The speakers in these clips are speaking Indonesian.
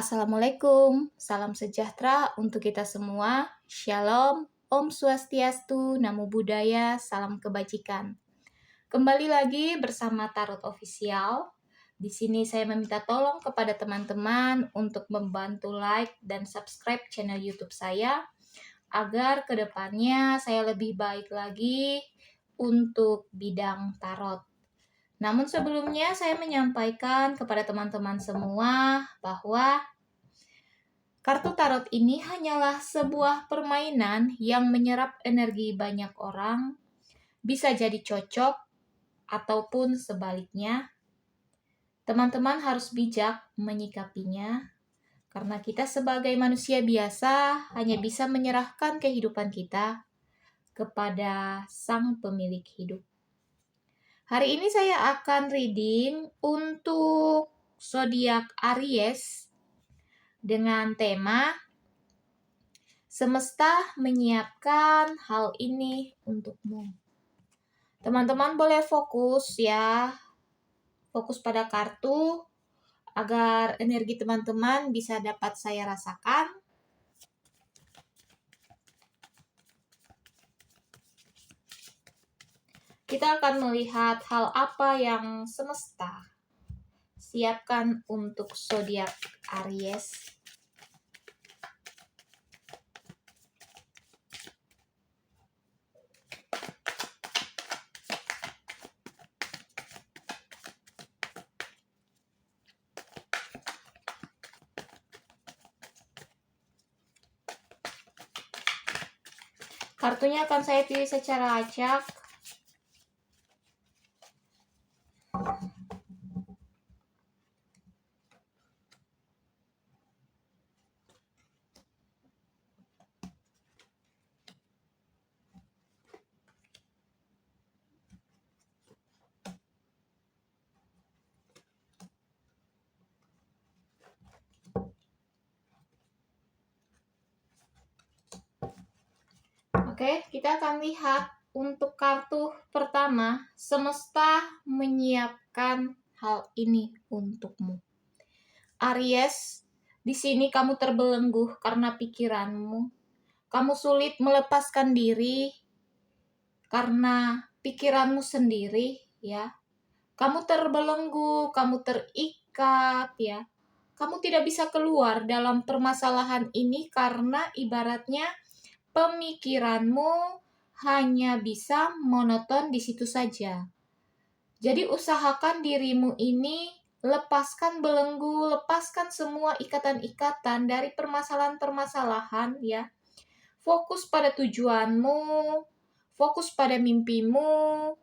Assalamualaikum, salam sejahtera untuk kita semua. Shalom, Om Swastiastu, Namo Buddhaya, salam kebajikan. Kembali lagi bersama Tarot Official. Di sini saya meminta tolong kepada teman-teman untuk membantu like dan subscribe channel YouTube saya agar kedepannya saya lebih baik lagi untuk bidang tarot. Namun sebelumnya saya menyampaikan kepada teman-teman semua bahwa kartu tarot ini hanyalah sebuah permainan yang menyerap energi banyak orang, bisa jadi cocok ataupun sebaliknya. Teman-teman harus bijak menyikapinya, karena kita sebagai manusia biasa hanya bisa menyerahkan kehidupan kita kepada Sang Pemilik Hidup. Hari ini saya akan reading untuk zodiak Aries dengan tema Semesta menyiapkan hal ini untukmu. Teman-teman boleh fokus ya, fokus pada kartu agar energi teman-teman bisa dapat saya rasakan. Kita akan melihat hal apa yang semesta siapkan untuk zodiak Aries. Kartunya akan saya pilih secara acak. Oke, kita akan lihat untuk kartu pertama, semesta menyiapkan hal ini untukmu. Aries, di sini kamu terbelenggu karena pikiranmu. Kamu sulit melepaskan diri karena pikiranmu sendiri, ya. Kamu terbelenggu, kamu terikat, ya. Kamu tidak bisa keluar dalam permasalahan ini karena ibaratnya pemikiranmu hanya bisa monoton di situ saja. Jadi usahakan dirimu ini lepaskan belenggu, lepaskan semua ikatan-ikatan dari permasalahan-permasalahan ya. Fokus pada tujuanmu, fokus pada mimpimu.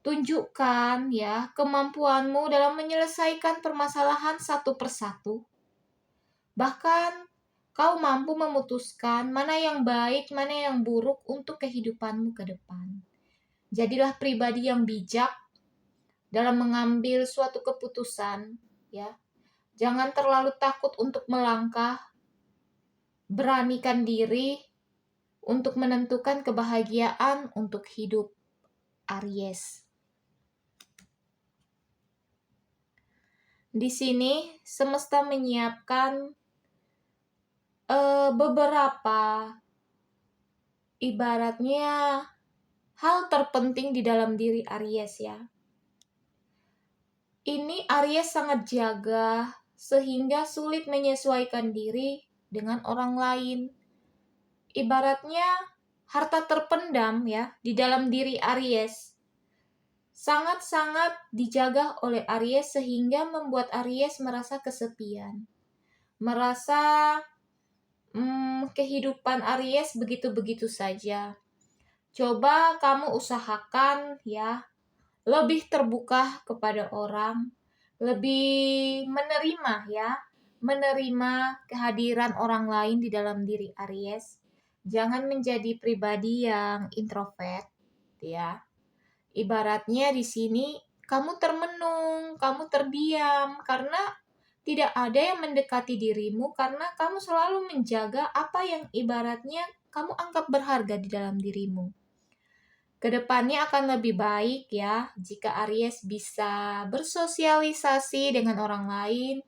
Tunjukkan ya kemampuanmu dalam menyelesaikan permasalahan satu persatu. Bahkan kau mampu memutuskan mana yang baik, mana yang buruk untuk kehidupanmu ke depan. Jadilah pribadi yang bijak dalam mengambil suatu keputusan, ya. Jangan terlalu takut untuk melangkah. Beranikan diri untuk menentukan kebahagiaan untuk hidup Aries. Di sini semesta menyiapkan beberapa ibaratnya hal terpenting di dalam diri Aries ya. Ini Aries sangat jaga sehingga sulit menyesuaikan diri dengan orang lain. Ibaratnya harta terpendam ya di dalam diri Aries sangat-sangat dijaga oleh Aries sehingga membuat Aries merasa kesepian. Merasa kehidupan Aries begitu-begitu saja. Coba kamu usahakan ya, lebih terbuka kepada orang, lebih menerima ya, menerima kehadiran orang lain di dalam diri Aries. Jangan menjadi pribadi yang introvert ya. Ibaratnya di sini kamu termenung, kamu terdiam karena tidak ada yang mendekati dirimu karena kamu selalu menjaga apa yang ibaratnya kamu anggap berharga di dalam dirimu. Kedepannya akan lebih baik ya jika Aries bisa bersosialisasi dengan orang lain,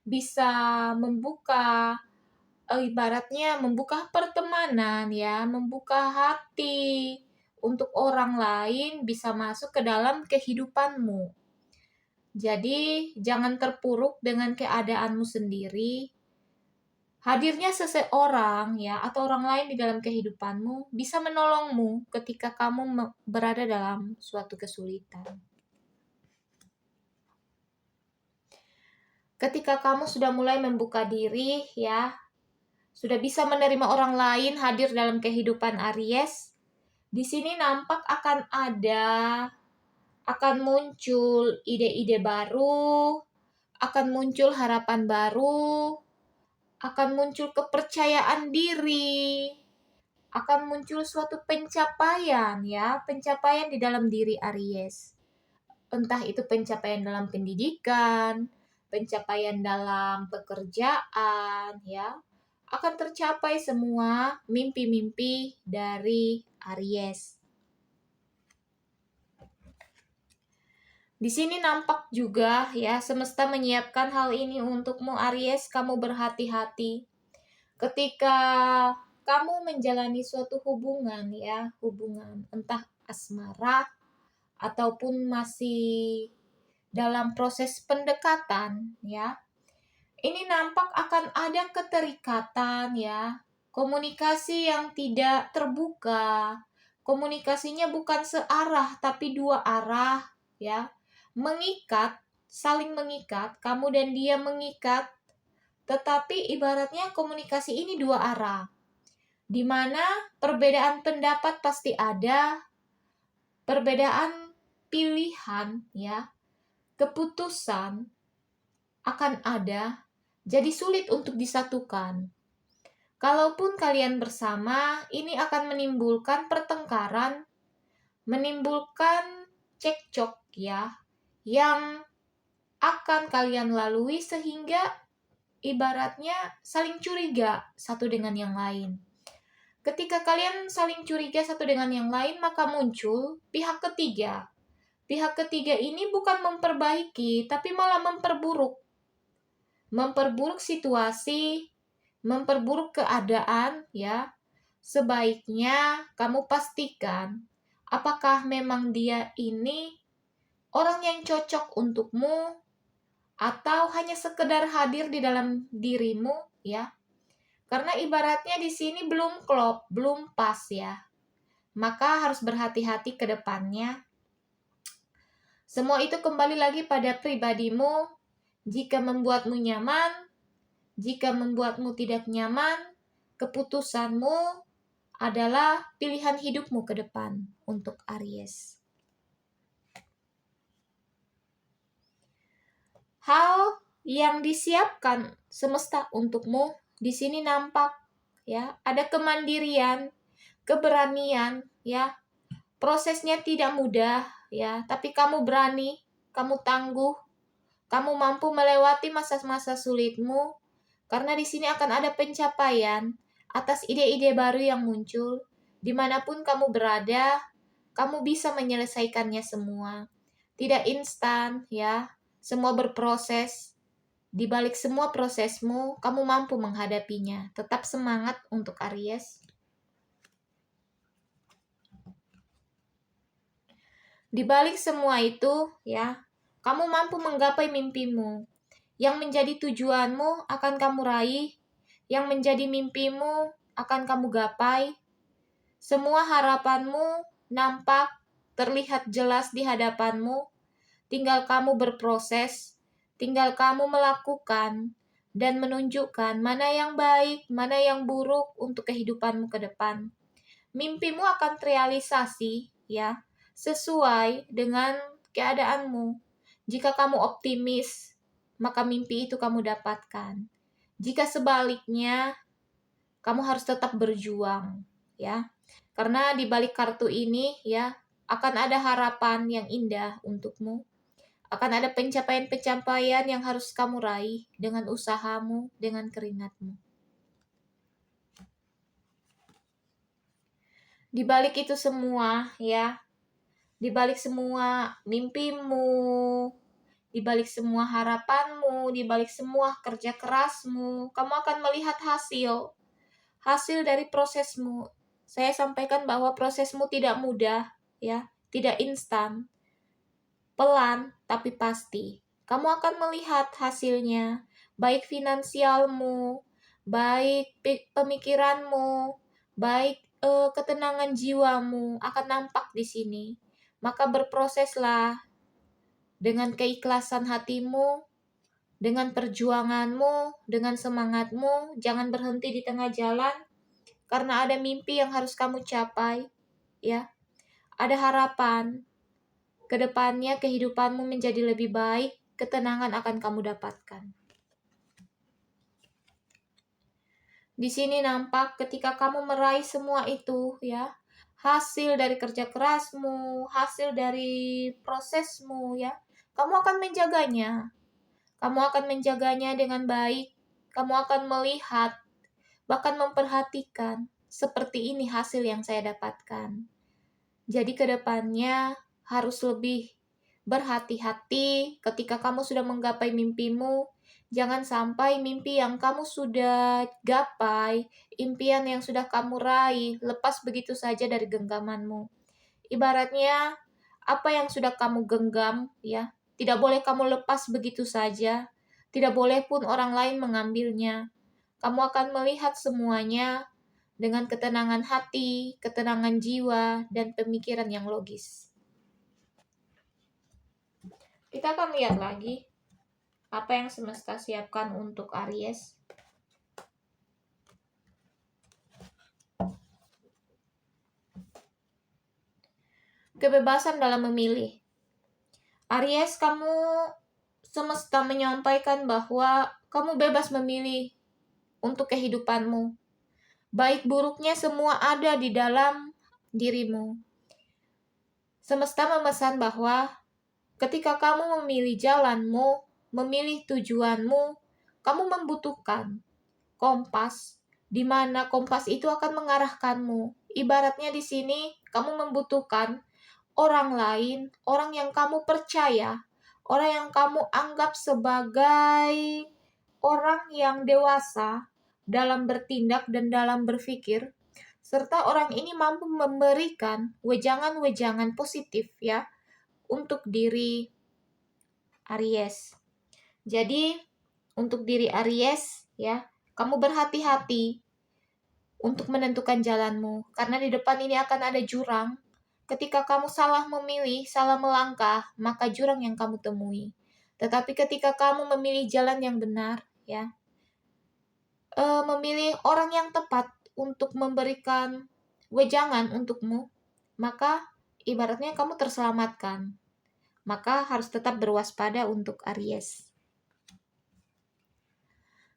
bisa membuka ibaratnya membuka pertemanan ya, membuka hati untuk orang lain bisa masuk ke dalam kehidupanmu. Jadi, jangan terpuruk dengan keadaanmu sendiri. Hadirnya seseorang ya atau orang lain di dalam kehidupanmu bisa menolongmu ketika kamu berada dalam suatu kesulitan. Ketika kamu sudah mulai membuka diri ya, sudah bisa menerima orang lain hadir dalam kehidupan Aries, di sini nampak akan muncul ide-ide baru, akan muncul harapan baru, akan muncul kepercayaan diri, akan muncul suatu pencapaian ya, pencapaian di dalam diri Aries. Entah itu pencapaian dalam pendidikan, pencapaian dalam pekerjaan ya, akan tercapai semua mimpi-mimpi dari Aries. Di sini nampak juga ya, semesta menyiapkan hal ini untukmu Aries, kamu berhati-hati. Ketika kamu menjalani suatu hubungan ya, hubungan entah asmara ataupun masih dalam proses pendekatan ya. Ini nampak akan ada keterikatan ya, komunikasi yang tidak terbuka. Komunikasinya bukan searah tapi dua arah ya. Mengikat, saling mengikat, kamu dan dia mengikat, tetapi ibaratnya komunikasi ini dua arah. Di mana perbedaan pendapat pasti ada, perbedaan pilihan ya, keputusan akan ada, jadi sulit untuk disatukan. Kalaupun kalian bersama, ini akan menimbulkan pertengkaran, menimbulkan cekcok ya, yang akan kalian lalui sehingga ibaratnya saling curiga satu dengan yang lain. Ketika kalian saling curiga satu dengan yang lain, maka muncul pihak ketiga. Pihak ketiga ini bukan memperbaiki, tapi malah memperburuk. Memperburuk situasi, memperburuk keadaan ya. Sebaiknya kamu pastikan apakah memang dia ini orang yang cocok untukmu atau hanya sekedar hadir di dalam dirimu ya. Karena ibaratnya di sini belum klop, belum pas ya. Maka harus berhati-hati ke depannya. Semua itu kembali lagi pada pribadimu. Jika membuatmu nyaman, jika membuatmu tidak nyaman, keputusanmu adalah pilihan hidupmu ke depan untuk Aries. Hal yang disiapkan semesta untukmu di sini nampak ya, ada kemandirian, keberanian ya. Prosesnya tidak mudah ya, tapi kamu berani, kamu tangguh, kamu mampu melewati masa-masa sulitmu karena di sini akan ada pencapaian atas ide-ide baru yang muncul. Dimanapun kamu berada, kamu bisa menyelesaikannya semua. Tidak instan ya, semua berproses. Di balik semua prosesmu, kamu mampu menghadapinya. Tetap semangat untuk Aries. Di balik semua itu, ya, kamu mampu menggapai mimpimu. Yang menjadi tujuanmu akan kamu raih, yang menjadi mimpimu akan kamu gapai. Semua harapanmu nampak, terlihat jelas di hadapanmu. Tinggal kamu berproses, tinggal kamu melakukan dan menunjukkan mana yang baik, mana yang buruk untuk kehidupanmu ke depan. Mimpimu akan terrealisasi, ya, sesuai dengan keadaanmu. Jika kamu optimis, maka mimpi itu kamu dapatkan. Jika sebaliknya, kamu harus tetap berjuang, ya. Karena di balik kartu ini, ya, akan ada harapan yang indah untukmu. Akan ada pencapaian-pencapaian yang harus kamu raih dengan usahamu, dengan keringatmu. Di balik itu semua, ya, di balik semua mimpimu di balik semua harapanmu, di balik semua kerja kerasmu, kamu akan melihat hasil dari prosesmu. Saya sampaikan bahwa prosesmu tidak mudah, ya, tidak instan, pelan tapi pasti. Kamu akan melihat hasilnya, baik finansialmu, baik pemikiranmu, baik ketenangan jiwamu akan nampak di sini. Maka berproseslah dengan keikhlasan hatimu, dengan perjuanganmu, dengan semangatmu, jangan berhenti di tengah jalan, karena ada mimpi yang harus kamu capai, ya. Ada harapan, kedepannya kehidupanmu menjadi lebih baik, ketenangan akan kamu dapatkan. Di sini nampak ketika kamu meraih semua itu, ya, hasil dari kerja kerasmu, hasil dari prosesmu, ya, kamu akan menjaganya. Kamu akan menjaganya dengan baik. Kamu akan melihat, bahkan memperhatikan, seperti ini hasil yang saya dapatkan. Jadi kedepannya harus lebih berhati-hati ketika kamu sudah menggapai mimpimu. Jangan sampai mimpi yang kamu sudah gapai, impian yang sudah kamu raih, lepas begitu saja dari genggamanmu. Ibaratnya, apa yang sudah kamu genggam, ya, tidak boleh kamu lepas begitu saja. Tidak boleh pun orang lain mengambilnya. Kamu akan melihat semuanya dengan ketenangan hati, ketenangan jiwa, dan pemikiran yang logis. Kita akan lihat lagi apa yang semesta siapkan untuk Aries. Kebebasan dalam memilih. Aries, kamu semesta menyampaikan bahwa kamu bebas memilih untuk kehidupanmu. Baik buruknya semua ada di dalam dirimu. Semesta memesan bahwa ketika kamu memilih jalanmu, memilih tujuanmu, kamu membutuhkan kompas, di mana kompas itu akan mengarahkanmu. Ibaratnya di sini kamu membutuhkan orang lain, orang yang kamu percaya, orang yang kamu anggap sebagai orang yang dewasa dalam bertindak dan dalam berpikir, serta orang ini mampu memberikan wejangan-wejangan positif, ya, untuk diri Aries. Jadi, untuk diri Aries, ya, kamu berhati-hati untuk menentukan jalanmu, karena di depan ini akan ada jurang. Ketika kamu salah memilih, salah melangkah, maka jurang yang kamu temui. Tetapi ketika kamu memilih jalan yang benar, ya, memilih orang yang tepat untuk memberikan wejangan untukmu, maka ibaratnya kamu terselamatkan. Maka harus tetap berwaspada untuk Aries.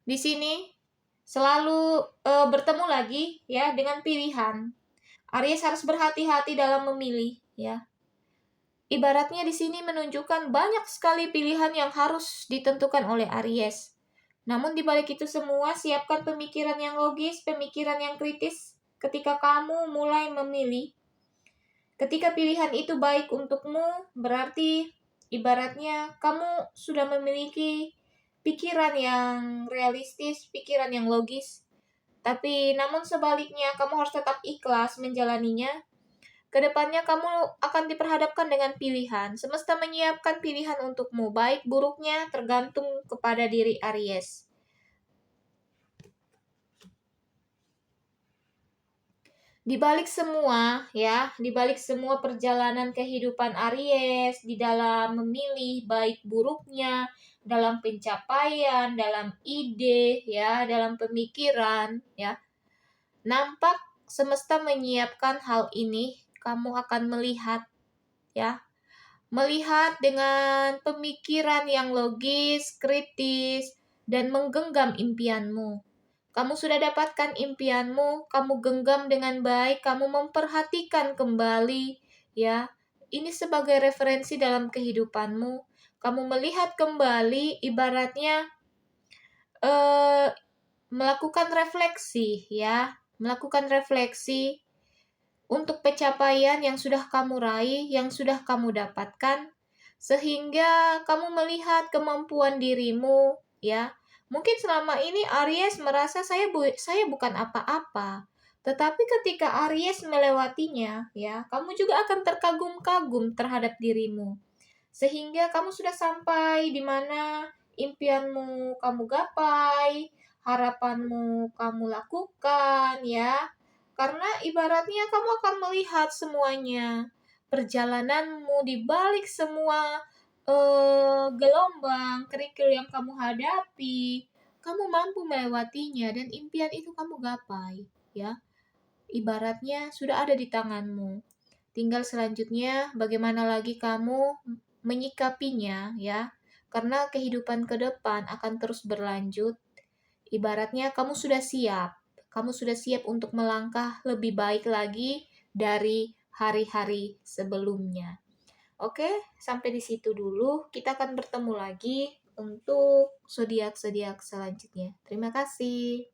Di sini selalu bertemu lagi, ya, dengan pilihan. Aries harus berhati-hati dalam memilih, ya. Ibaratnya di sini menunjukkan banyak sekali pilihan yang harus ditentukan oleh Aries. Namun di balik itu semua, siapkan pemikiran yang logis, pemikiran yang kritis ketika kamu mulai memilih. Ketika pilihan itu baik untukmu, berarti ibaratnya kamu sudah memiliki pikiran yang realistis, pikiran yang logis. Tapi namun sebaliknya, kamu harus tetap ikhlas menjalaninya. Kedepannya kamu akan diperhadapkan dengan pilihan. Semesta menyiapkan pilihan untukmu, baik buruknya tergantung kepada diri Aries. Di balik semua, ya, di balik semua perjalanan kehidupan Aries, di dalam memilih baik buruknya, dalam pencapaian, dalam ide, ya, dalam pemikiran, ya, nampak semesta menyiapkan hal ini. Kamu akan melihat, ya, melihat dengan pemikiran yang logis, kritis, dan menggenggam impianmu. Kamu sudah dapatkan impianmu, kamu genggam dengan baik, kamu memperhatikan kembali, ya. Ini sebagai referensi dalam kehidupanmu. Kamu melihat kembali, ibaratnya melakukan refleksi, ya. Melakukan refleksi untuk pencapaian yang sudah kamu raih, yang sudah kamu dapatkan. sehingga kamu melihat kemampuan dirimu, ya. Mungkin selama ini Aries merasa saya bukan apa-apa. Tetapi ketika Aries melewatinya, ya, kamu juga akan terkagum-kagum terhadap dirimu. Sehingga kamu sudah sampai di mana impianmu kamu gapai, harapanmu kamu lakukan, ya. Karena ibaratnya kamu akan melihat semuanya, perjalananmu di balik semua gelombang, kerikil yang kamu hadapi, kamu mampu melewatinya dan impian itu kamu gapai, ya. Ibaratnya sudah ada di tanganmu. Tinggal selanjutnya bagaimana lagi kamu menyikapinya, ya. Karena kehidupan ke depan akan terus berlanjut. Ibaratnya kamu sudah siap. Kamu sudah siap untuk melangkah lebih baik lagi dari hari-hari sebelumnya. Oke, sampai di situ dulu. Kita akan bertemu lagi untuk zodiak-zodiak selanjutnya. Terima kasih.